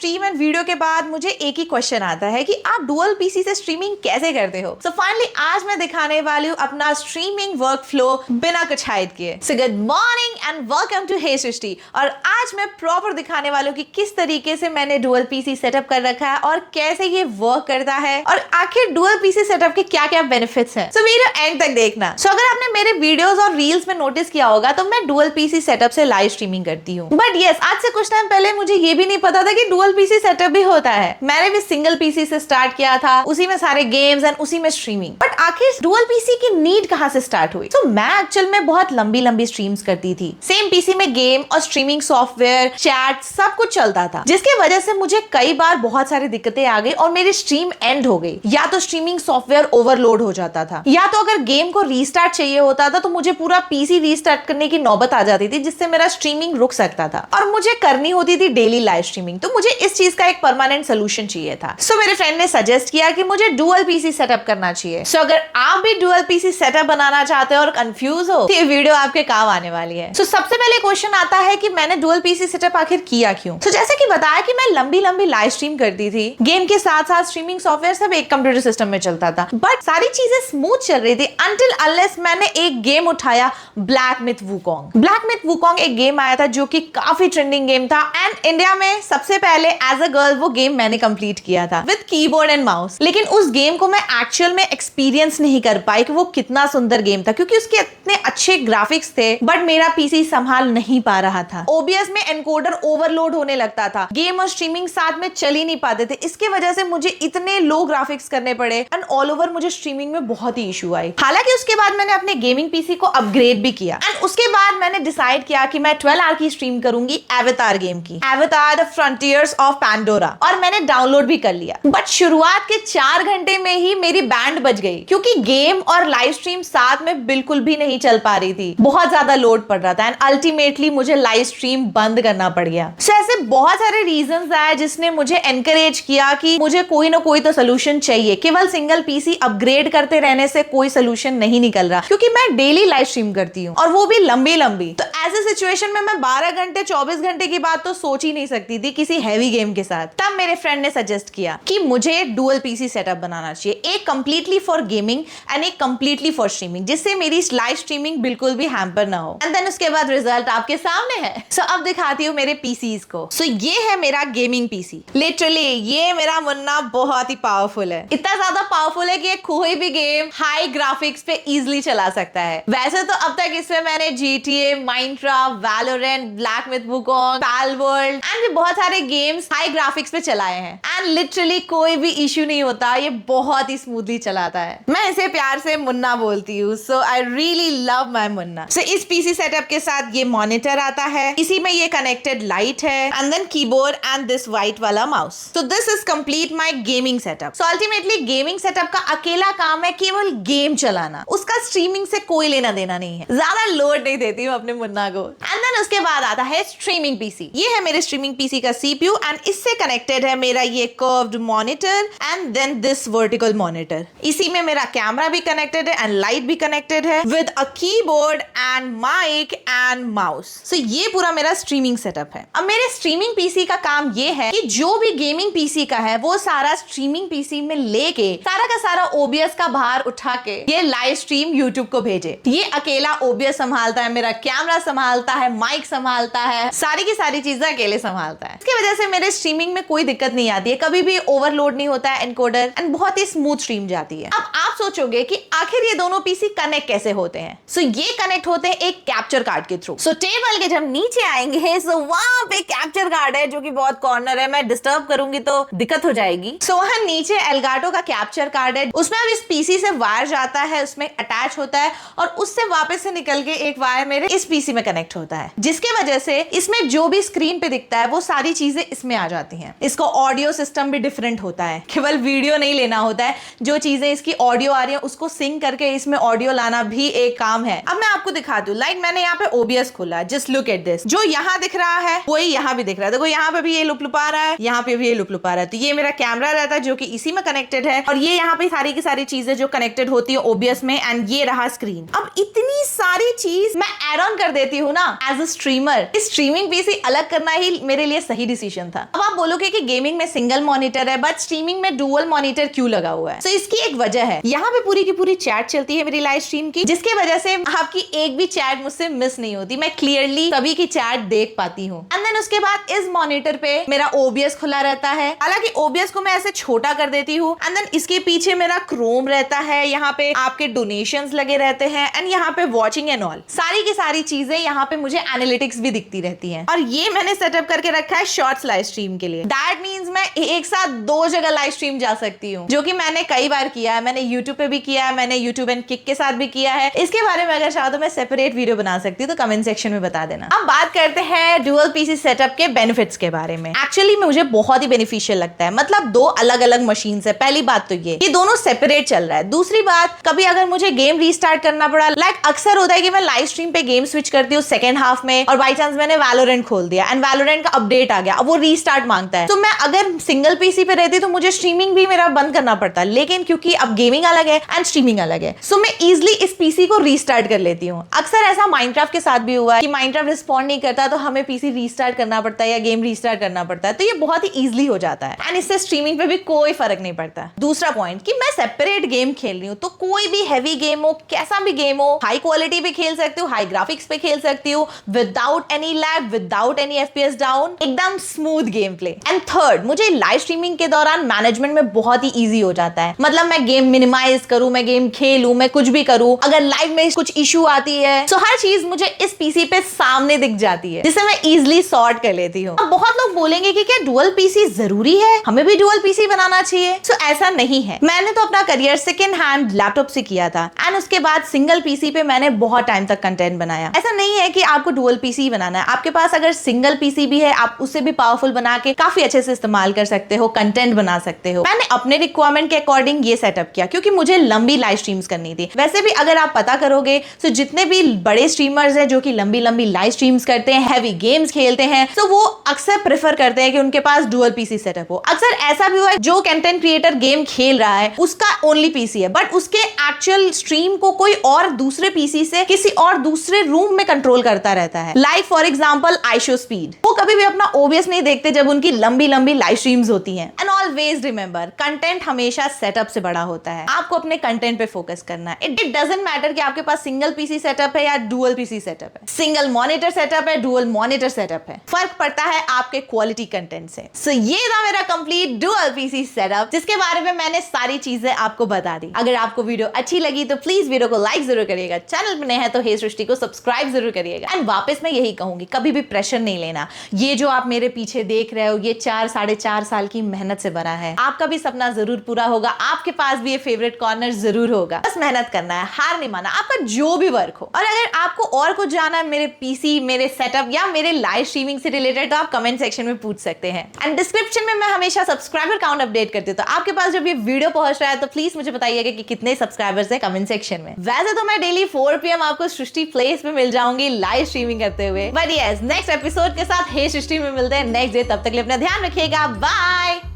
Stream and video के बाद मुझे एक ही क्वेश्चन आता है कि आप डुअल पीसी से स्ट्रीमिंग कैसे करते हो। सो फाइनली आज मैं दिखाने वाली हूँ अपना स्ट्रीमिंग वर्क फ्लो बिना कुछ हाइड किए। So good morning and welcome to hey Srishti. और आज मैं प्रॉपर दिखाने वाली हूँ कि किस तरीके से मैंने डुअल पीसी सेटअप कर रखा है और कैसे ये वर्क करता है और आखिर डुअल पीसी सेटअप के क्या क्या बेनिफिट्स हैं। सो वीडियो एंड तक देखना। सो अगर आपने मेरे वीडियोस और रील्स में नोटिस किया होगा तो मैं डुअल पीसी सेटअप से लाइव स्ट्रीमिंग करती हूँ। बट यस, आज से कुछ टाइम पहले मुझे ये भी नहीं पता था कि डुअल पीसी सेटअप भी होता है। मैंने भी सिंगल पीसी से स्टार्ट किया था, उसी में सारे गेम्स एंड उसी में स्ट्रीमिंग। बट आखिर डुअल पीसी की नीड कहाँ से स्टार्ट हुई? तो मैं एक्चुअल में बहुत लंबी स्ट्रीम्स करती थी। सेम पीसी में गेम और स्ट्रीमिंग सॉफ्टवेयर, चैट सब कुछ चलता था, जिसकी वजह से मुझे कई बार बहुत सारी दिक्कतें आ गई और मेरी स्ट्रीम एंड हो गई। या तो स्ट्रीमिंग सॉफ्टवेयर ओवरलोड हो जाता था, या तो अगर गेम को रीस्टार्ट चाहिए होता था तो मुझे पूरा पीसी रीस्टार्ट करने की नौबत आ जाती थी, जिससे मेरा स्ट्रीमिंग रुक सकता था और मुझे करनी होती थी डेली लाइव स्ट्रीमिंग। तो मुझे इस चीज का एक परमानेंट सोल्यूशन चाहिए था। सो मेरे फ्रेंड ने सजेस्ट किया कि मुझे डुअल पीसी सेटअप करना चाहिए। सो अगर आप भी डुअल पीसी सेटअप बनाना चाहते हो और कंफ्यूज हो तो ये वीडियो आपके काम आने वाली है। सो सबसे पहले क्वेश्चन आता है कि मैंने डुअल पीसी सेटअप आखिर किया क्यों? सो जैसे कि बताया कि मैं लंबी लाइव स्ट्रीम करती थी, गेम के साथ साथ स्ट्रीमिंग सॉफ्टवेयर सब एक कंप्यूटर सिस्टम में चलता था, बट सारी चीजें स्मूथ चल रही थी अनटिल अनलेस मैंने एक गेम उठाया, black myth Wukong. Black myth Wukong एक गेम आया था जो कि काफी ट्रेंडिंग गेम था एंड इंडिया में सबसे पहले एज अ गर्ल वो गेम मैंने कंप्लीट किया था विद कीबोर्ड एंड माउस। लेकिन उस गेम को मैं एक्चुअल में एक्सपीरियंस नहीं कर पाई कि वो कितना सुंदर गेम था, क्योंकि उसके इतने अच्छे ग्राफिक्स थे बट मेरा पीसी संभाल नहीं पा रहा था। ओबीएस में एनकोडर ओवरलोड होने लगता था, गेम और स्ट्रीमिंग साथ में चल ही नहीं पाते थे। इसके वजह से मुझे इतने लो ग्राफिक्स करने पड़े एंड ऑल ओवर मुझे स्ट्रीमिंग में बहुत ही इशू आई। हालांकि उसके बाद मैंने अपने गेमिंग पीसी को अपग्रेड भी किया एंड उसके बाद मैंने डिसाइड किया कि मैं 12 आवर की स्ट्रीम करूंगी एवेटार गेम की, avatar the frontiers of Pandora, और मैंने डाउनलोड भी कर लिया। बट शुरुआत के 4 घंटे में ही मेरी बैंड बज गई, क्योंकि गेम और लाइव स्ट्रीम साथ में बिल्कुल भी नहीं चल पा रही थी। बहुत ज्यादा लोड पड़ रहा था एंड अल्टीमेटली मुझे लाइव स्ट्रीम बंद करना पड़ गया। सो ऐसे बहुत सारे रीजंस आए जिसने मुझे एनकरेज किया कि मुझे कोई ना कोई तो सोल्यूशन चाहिए। केवल सिंगल पीसी अपग्रेड करते रहने से कोई सोल्यूशन नहीं निकल रहा, क्योंकि मैं डेली लाइव स्ट्रीम करती हूँ और वो भी लंबी। तो ऐसे सिचुएशन में मैं 12 घंटे 24 घंटे की बात तो सोच ही नहीं सकती थी किसी हैवी गेम के साथ। तब मेरे फ्रेंड ने सजेस्ट किया कि मुझे डुअल पीसी सेटअप बनाना चाहिए, एक कंप्लीटली फॉर गेमिंग एंड एक कंप्लीटली फॉर स्ट्रीमिंग, जिससे मेरी लाइव स्ट्रीमिंग बिल्कुल भी हैम्पर ना हो। एंड देन उसके बाद रिजल्ट आपके सामने है। सो अब दिखाती हूँ मेरे पीसीज को। सो ये है मेरा गेमिंग पीसी। लिटरली ये मेरा मुन्ना बहुत ही पावरफुल है, इतना ज्यादा पावरफुल है कि कोई भी गेम हाई ग्राफिक्स पे इजिली चला सकता है। वैसे तो अब तक इसमें मैंने GTA, Minecraft, Valorant, black myth Wukong, Palworld and भी बहुत सारे गेम्स हाई ग्राफिक्स पे चलाए हैं एंड लिटरली कोई भी इश्यू नहीं होता, ये बहुत ही स्मूथली चलाता है। मैं इसे प्यार से मुन्ना बोलती हूँ। So I really love my Munna. So इस पीसी सेटअप के साथ ये मॉनिटर आता है, इसी में ये कनेक्टेड लाइट है and then keyboard and this white वाला mouse. So this is complete my gaming setup. So ultimately gaming setup का अकेला काम है केवल गेम चलाना, उसका स्ट्रीमिंग से कोई लेना देना नहीं है। ज्यादा लोड नहीं देती हूँ अपने मुन्ना को। एंड देन उसके बाद आता है स्ट्रीमिंग पीसी। ये है मेरे स्ट्रीमिंग पीसी का सीपीयू एंड इससे कनेक्टेड है मेरा ये curved monitor and then this vertical monitor. इसी में मेरा कैमरा भी कनेक्टेड है एंड लाइट भी कनेक्टेड है with a keyboard and mic and mouse. So ये पूरा मेरा स्ट्रीमिंग सेटअप है। अब मेरे स्ट्रीमिंग पीसी का काम ये है कि जो भी गेमिंग पीसी का है वो सारा स्ट्रीमिंग पीसी में लेके सारा का सारा ओबीएस का भार उठा के ये लाइव स्ट्रीम यूट्यूब को भेजे। ये अकेला ओबीएस संभालता है, मेरा कैमरा संभालता है, माइक संभालता है, सारी की सारी चीजें अकेले संभालता है। इसकी वजह से मेरे स्ट्रीमिंग में कोई दिक्कत नहीं आती है, कभी भी ओवरलोड नहीं होता है एनकोडर एंड बहुत ही स्मूथ स्ट्रीम जाती है। अब आप सोचोगे कि आखिर ये दोनों पीसी कनेक्ट कैसे होते हैं? सो ये कनेक्ट होते हैं एक कैप्चर कार्ड के थ्रू। सो टेबल के जब नीचे आएंगे सो वहां पे कैप्चर कार्ड है जो कि बहुत कॉर्नर है, मैं डिस्टर्ब करूंगी तो दिक्कत हो जाएगी। सो वहां नीचे एल्गाटो का कैप्चर कार्ड है, उसमें अब इस पीसी से वायर जाता है, उसमें अटैच होता है और उससे वापस से निकल के एक वायर मेरे इस पीसी में कनेक्ट होता है, जिसके वजह से इसमें जो भी स्क्रीन पे दिखता है वो सारी चीजें इसमें आ जाती हैं। इसको ऑडियो सिस्टम भी डिफरेंट होता है, केवल वीडियो नहीं लेना होता है, जो चीजें इसकी ऑडियो आ रही है उसको सिंक करके इसमें ऑडियो लाना भी एक काम है। अब मैं आपको दिखा दूं, लाइक मैंने यहाँ पे ओबीएस खोला, जस्ट लुक एट दिस, जो यहाँ दिख रहा है वही यहाँ भी दिख रहा है। देखो यहाँ पे भी ये लुपलुपा रहा है, यहाँ पे भी ये लुपलुपा रहा है। तो ये मेरा कैमरा रहता है जो कि इसी में कनेक्टेड है, और ये यहाँ पे सारी की सारी चीजें जो कनेक्टेड होती है OBS में, एंड ये रहा स्क्रीन। अब इतनी सारी चीज मैं ऐड ऑन कर देती हूँ ना एज अ स्ट्रीमर। इस स्ट्रीमिंग पीसी अलग करना ही मेरे लिए सही डिसीजन था। अब आप बोलोगे कि गेमिंग में सिंगल मॉनिटर है बट स्ट्रीमिंग में डुअल मॉनिटर क्यों लगा हुआ है? तो इसकी एक वजह है, यहाँ पे पूरी की पूरी चैट चलती है मेरी लाइव स्ट्रीम की, जिसकी वजह से आपकी एक भी चैट मुझसे मिस नहीं होती। मैं क्लियरली सभी की चैट देख पाती हूँ। एंड देन उसके बाद इस मॉनिटर पे मेरा OBS खुला रहता है। हालांकि OBS को मैं ऐसे छोटा कर देती हूँ, एंड देन इसके पीछे मेरा क्रोम रहता है, यहाँ पे आपके डोनेशंस लगे रहते हैं, एंड यहाँ पे वॉचिंग एंड ऑल सारी की सारी चीजें, यहाँ पे मुझे एनालिटिक्स भी दिखती रहती हैं। और ये मैंने सेटअप करके रखा है शॉर्ट्स लाइव स्ट्रीम के लिए। दैट मींस मैं एक साथ 2 जगह लाइव स्ट्रीम जा सकती हूँ, जो कि मैंने कई बार किया है। मैंने यूट्यूब पे भी किया है, मैंने यूट्यूब एंड किक के साथ भी किया है। इसके बारे में अगर चाहो तो मैं सेपरेट वीडियो बना सकती हूँ, तो कमेंट सेक्शन में बता देना। अब बात करते हैं डुअल पीसी सेटअप के बेनिफिट्स के बारे में। एक्चुअली मुझे बहुत ही बेनिफिशियल लगता है। मतलब 2 अलग अलग मशीन है। पहली बात तो ये दोनों सेपरेट चल रहा है। दूसरी बात, कभी अगर मुझे गेम रीस्टार्ट करना पड़ा, लाइक अक्सर होता है कि मैं लाइव स्ट्रीम पे गेम स्विच करती हूँ सेकंड हाफ में, और बाई चांस मैंने वैलोरेंट खोल दिया एंड वैलोरेंट का अपडेट आ गया, अब वो रीस्टार्ट मांगता है। तो मैं अगर सिंगल पीसी पे रहती तो मुझे स्ट्रीमिंग भी मेरा बंद करना पड़ता। लेकिन क्योंकि अब गेमिंग अलग है एंड स्ट्रीमिंग अलग है, सो मैं इजिली इस पीसी को रीस्टार्ट कर लेती हूँ। अक्सर ऐसा माइनक्राफ्ट के साथ भी हुआ है कि माइनक्राफ्ट रिस्पॉन्ड नहीं करता तो हमें पीसी रीस्टार्ट करना पड़ता है या गेम रीस्टार्ट करना पड़ता है। तो ये बहुत ही इजिली हो जाता है एंड इससे स्ट्रीमिंग पे भी कोई फर्क नहीं पड़ता। दूसरा पॉइंट कि मैं सेपरेट गेम खेल रही हूँ, तो कोई भी हैवी गेम हो, कैसा भी गेम हो, हाई क्वालिटी पे खेल सकती हूँ, हाई ग्राफिक्स पे खेल सकती हूँ, without any lag, without any FPS down, एकदम smooth game play. And third, मुझे लाइव स्ट्रीमिंग के दौरान मैनेजमेंट में बहुत ही इजी हो जाता है। मतलब मैं गेम मिनिमाइज करूं, मैं गेम खेलूं, मैं कुछ भी करूं, अगर लाइव में कुछ इशू आती है तो हर चीज मुझे इस पीसी पे सामने दिख जाती है, जिसे मैं इजिली सॉर्ट कर लेती हूँ। अब बहुत लोग बोलेंगे कि क्या डुअल पीसी जरूरी है, हमें भी डुअल पीसी बनाना चाहिए? सो ऐसा नहीं है। मैंने तो अपना करियर सेकेंड हैंड लैपटॉप से किया था एंड उसके बाद सिंगल पीसी पे मैंने बहुत टाइम तक कंटेंट बनाया। ऐसा नहीं है कि आपको डुअल पीसी बनाना है। आपके पास अगर सिंगल पीसी भी है, आप उससे भी पावरफुल बना के काफी अच्छे से इस्तेमाल कर सकते हो, कंटेंट बना सकते हो। मैंने अपने रिक्वायरमेंट के अकॉर्डिंग ये सेटअप किया क्योंकि मुझे लंबी लाइव स्ट्रीम्स करनी थी। वैसे भी अगर आप पता करोगे तो जितने भी बड़े स्ट्रीमर्स हैं जो कि लंबी लंबी लाइव स्ट्रीम्स करते हैं, हैवी गेम्स खेलते हैं, तो वो अक्सर प्रेफर करते हैं कि उनके पास डुअल पीसी सेटअप हो। अक्सर ऐसा भी हुआ है जो कंटेंट क्रिएटर गेम खेल रहा है उसका ओनली पीसी है, बट उसके एक्चुअल स्ट्रीम को कोई और दूसरे पीसी से किसी और दूसरे रूम में कंट्रोल करता रहता है। लाइक फॉर एग्जांपल iShowSpeed, वो कभी भी अपना OBS नहीं देखते जब उनकी लंबी लंबी लाइव स्ट्रीम्स होती हैं। एंड ऑलवेज रिमेंबर, कंटेंट हमेशा सेटअप से बड़ा होता है। आपको अपने कंटेंट पे फोकस करना है। इट डजंट मैटर कि आपके पास सिंगल पीसी सेटअप है या डुअल पीसी सेटअप है, सिंगल मॉनिटर सेटअप है, डुअल मॉनिटर सेटअप है, फर्क पड़ता है आपके क्वालिटी कंटेंट से। सो ये था मेरा कंप्लीट डुअल पीसी सेटअप, जिसके बारे में मैंने सारी चीजें आपको बता दी। अगर आपको वीडियो अच्छी लगी तो प्लीज वीडियो को लाइक जरूर करिएगा, चैनल पे नए हैं तो हे सृष्टि को सब्सक्राइब जरूर करिएगा। एंड वापस मैं यही कहूंगी, कभी भी प्रेशर नहीं लेना। ये जो आप मेरे पीछे देख रहे हो, ये 4-4.5 साल की मेहनत से बना है। आपका भी सपना जरूर पूरा होगा, आपके पास भी ये फेवरेट कॉर्नर जरूर होगा। बस मेहनत करना है, हार नहीं माना, आपका जो भी वर्क हो। और अगर आपको और कुछ जानना है मेरे पीसी, मेरे सेटअप या मेरे लाइव स्ट्रीमिंग से रिलेटेड, तो आप कमेंट सेक्शन में पूछ सकते हैं। एंड डिस्क्रिप्शन में मैं हमेशा सब्सक्राइबर काउंट अपडेट करती हूँ, तो आपके पास जब ये वीडियो पहुंच रहा है तो प्लीज मुझे बताइएगा कि कितने सब्सक्राइबर्स हैं कमेंट सेक्शन में। वैसे तो मैं डेली 4 PM आपको सृष्टि प्लेस पे मिल जाऊंगी लाइव स्ट्रीमिंग करते हुए, बट यस, नेक्स्ट एपिसोड के साथ हे सृष्टि में मिलते हैं नेक्स्ट डे। तब तक के लिए अपना ध्यान रखिएगा, बाय।